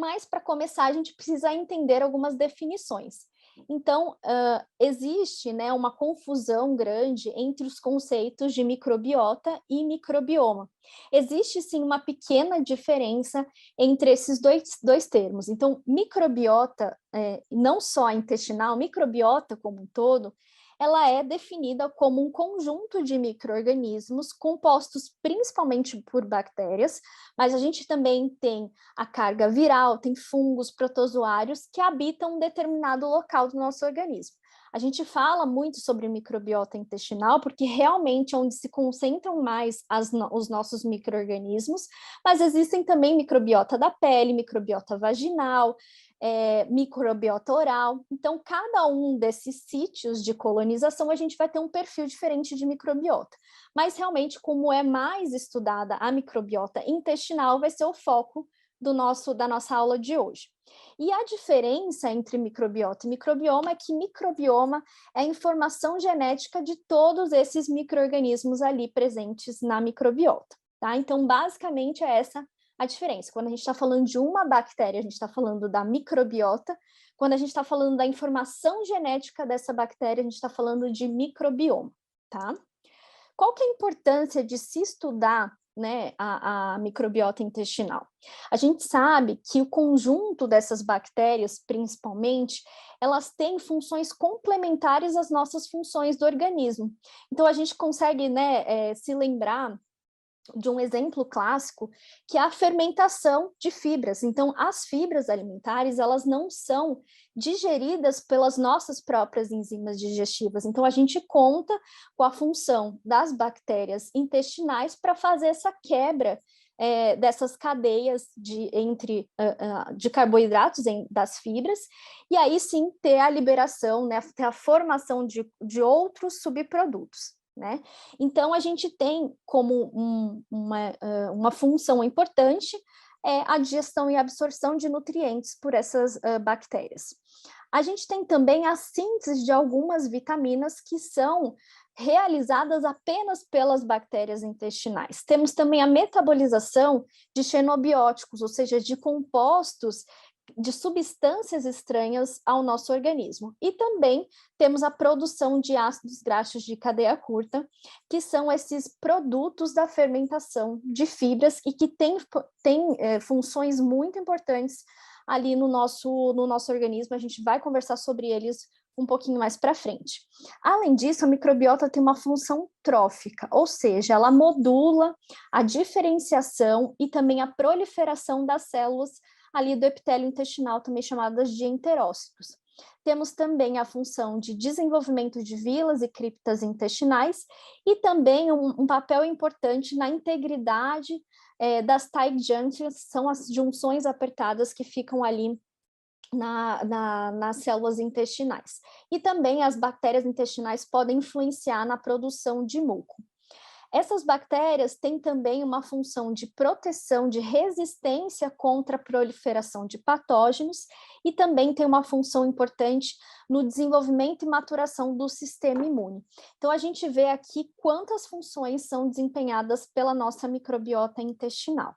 Mas, para começar, a gente precisa entender algumas definições. Então, existe, né, uma confusão grande entre os conceitos de microbiota e microbioma. Existe, sim, uma pequena diferença entre esses dois termos. Então, microbiota, não só a intestinal, microbiota como um todo, ela é definida como um conjunto de micro-organismos compostos principalmente por bactérias, mas a gente também tem a carga viral, tem fungos, protozoários que habitam um determinado local do nosso organismo. A gente fala muito sobre microbiota intestinal porque realmente é onde se concentram mais os nossos micro-organismos, mas existem também microbiota da pele, microbiota vaginal, microbiota oral. Então, cada um desses sítios de colonização, a gente vai ter um perfil diferente de microbiota. Mas, realmente, como é mais estudada a microbiota intestinal, vai ser o foco da nossa aula de hoje. E a diferença entre microbiota e microbioma é que microbioma é a informação genética de todos esses micro-organismos ali presentes na microbiota, tá? Então, basicamente, é essa a diferença. Quando a gente está falando de uma bactéria, a gente está falando da microbiota. Quando a gente está falando da informação genética dessa bactéria, a gente está falando de microbioma, tá? Qual que é a importância de se estudar, né, a microbiota intestinal? A gente sabe que o conjunto dessas bactérias, principalmente, elas têm funções complementares às nossas funções do organismo. Então, a gente consegue, né, se lembrar de um exemplo clássico, que é a fermentação de fibras. Então, as fibras alimentares, elas não são digeridas pelas nossas próprias enzimas digestivas. Então, a gente conta com a função das bactérias intestinais para fazer essa quebra dessas cadeias de carboidratos das fibras, e aí sim ter a liberação, né, ter a formação de outros subprodutos. Né? Então, a gente tem como uma função importante a digestão e absorção de nutrientes por essas bactérias. A gente tem também a síntese de algumas vitaminas que são realizadas apenas pelas bactérias intestinais. Temos também a metabolização de xenobióticos, ou seja, de compostos de substâncias estranhas ao nosso organismo. E também temos a produção de ácidos graxos de cadeia curta, que são esses produtos da fermentação de fibras e que têm funções muito importantes ali no nosso organismo. A gente vai conversar sobre eles um pouquinho mais para frente. Além disso, a microbiota tem uma função trófica, ou seja, ela modula a diferenciação e também a proliferação das células ali do epitélio intestinal, também chamadas de enterócitos. Temos também a função de desenvolvimento de vilas e criptas intestinais e também um papel importante na integridade das tight junctions, são as junções apertadas que ficam ali nas células intestinais. E também as bactérias intestinais podem influenciar na produção de muco. Essas bactérias têm também uma função de proteção, de resistência contra a proliferação de patógenos e também tem uma função importante no desenvolvimento e maturação do sistema imune. Então, a gente vê aqui quantas funções são desempenhadas pela nossa microbiota intestinal.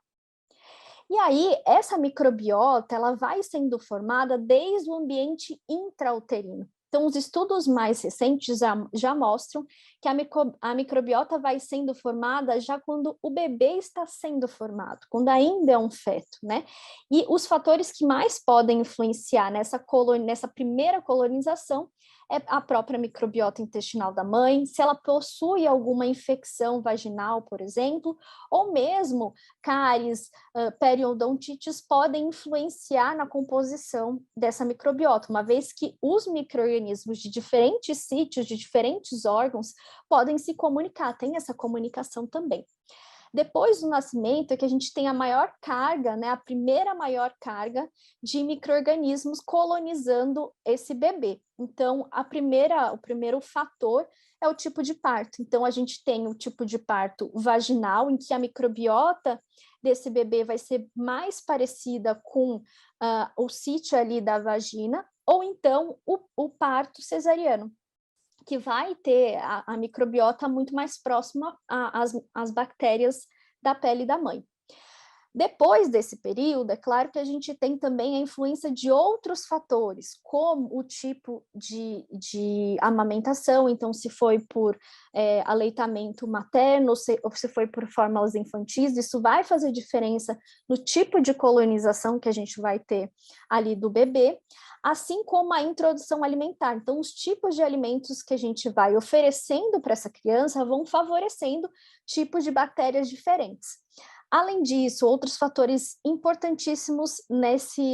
E aí, essa microbiota, ela vai sendo formada desde o ambiente intrauterino. Então, os estudos mais recentes já mostram que a microbiota vai sendo formada já quando o bebê está sendo formado, quando ainda é um feto, né? E os fatores que mais podem influenciar nessa primeira colonização é a própria microbiota intestinal da mãe, se ela possui alguma infecção vaginal, por exemplo, ou mesmo cáries, periodontites podem influenciar na composição dessa microbiota, uma vez que os micro-organismos de diferentes sítios, de diferentes órgãos, podem se comunicar, tem essa comunicação também. Depois do nascimento é que a gente tem a maior carga, né, a primeira maior carga de micro-organismos colonizando esse bebê. Então, o primeiro fator é o tipo de parto. Então, a gente tem o tipo de parto vaginal, em que a microbiota desse bebê vai ser mais parecida com o sítio ali da vagina, ou então o parto cesariano, que vai ter a microbiota muito mais próxima às bactérias da pele da mãe. Depois desse período, é claro que a gente tem também a influência de outros fatores, como o tipo de amamentação, então se foi por aleitamento materno, ou se foi por fórmulas infantis, isso vai fazer diferença no tipo de colonização que a gente vai ter ali do bebê, assim como a introdução alimentar. Então, os tipos de alimentos que a gente vai oferecendo para essa criança vão favorecendo tipos de bactérias diferentes. Além disso, outros fatores importantíssimos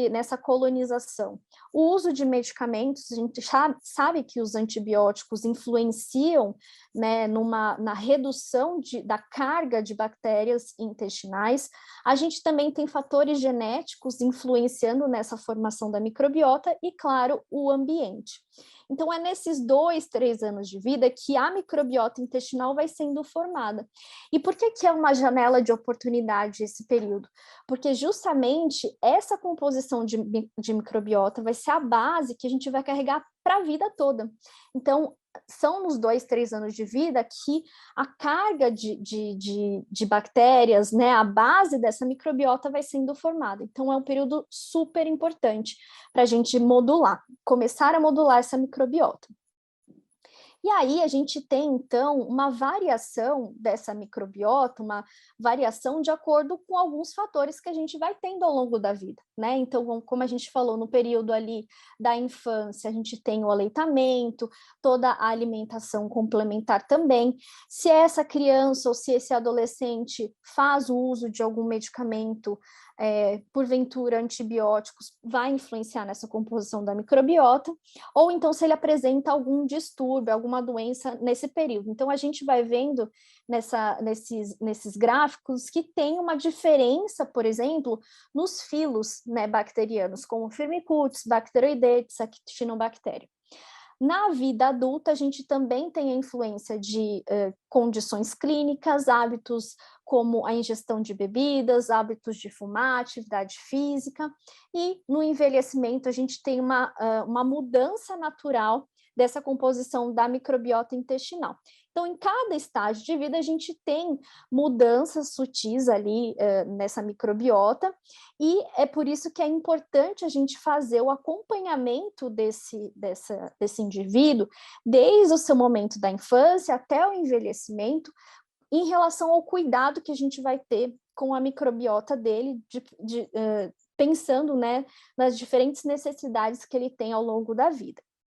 nessa colonização. O uso de medicamentos, a gente sabe que os antibióticos influenciam, né, na redução da carga de bactérias intestinais. A gente também tem fatores genéticos influenciando nessa formação da microbiota e, claro, o ambiente. Então, é nesses 2, 3 anos de vida que a microbiota intestinal vai sendo formada. E por que é uma janela de oportunidade esse período? Porque justamente essa composição de microbiota vai ser a base que a gente vai carregar para a vida toda. Então, são nos 2, 3 anos de vida que a carga de bactérias, né, a base dessa microbiota vai sendo formada. Então, é um período super importante para a gente começar a modular essa microbiota. E aí a gente tem, então, uma variação dessa microbiota, uma variação de acordo com alguns fatores que a gente vai tendo ao longo da vida, né? Então, como a gente falou, no período ali da infância, a gente tem o aleitamento, toda a alimentação complementar também. Se essa criança ou se esse adolescente faz o uso de algum medicamento, porventura antibióticos, vai influenciar nessa composição da microbiota, ou então se ele apresenta algum distúrbio, alguma doença nesse período. Então, a gente vai vendo nesses gráficos que tem uma diferença, por exemplo, nos filos, né, bacterianos, como Firmicutes, Bacteroidetes, Actinobactéria. Na vida adulta, a gente também tem a influência de condições clínicas, hábitos como a ingestão de bebidas, hábitos de fumar, atividade física, e no envelhecimento a gente tem uma mudança natural dessa composição da microbiota intestinal. Então, em cada estágio de vida, a gente tem mudanças sutis ali nessa microbiota, e é por isso que é importante a gente fazer o acompanhamento desse indivíduo, desde o seu momento da infância até o envelhecimento, em relação ao cuidado que a gente vai ter com a microbiota dele, pensando, né, nas diferentes necessidades que ele tem ao longo da vida.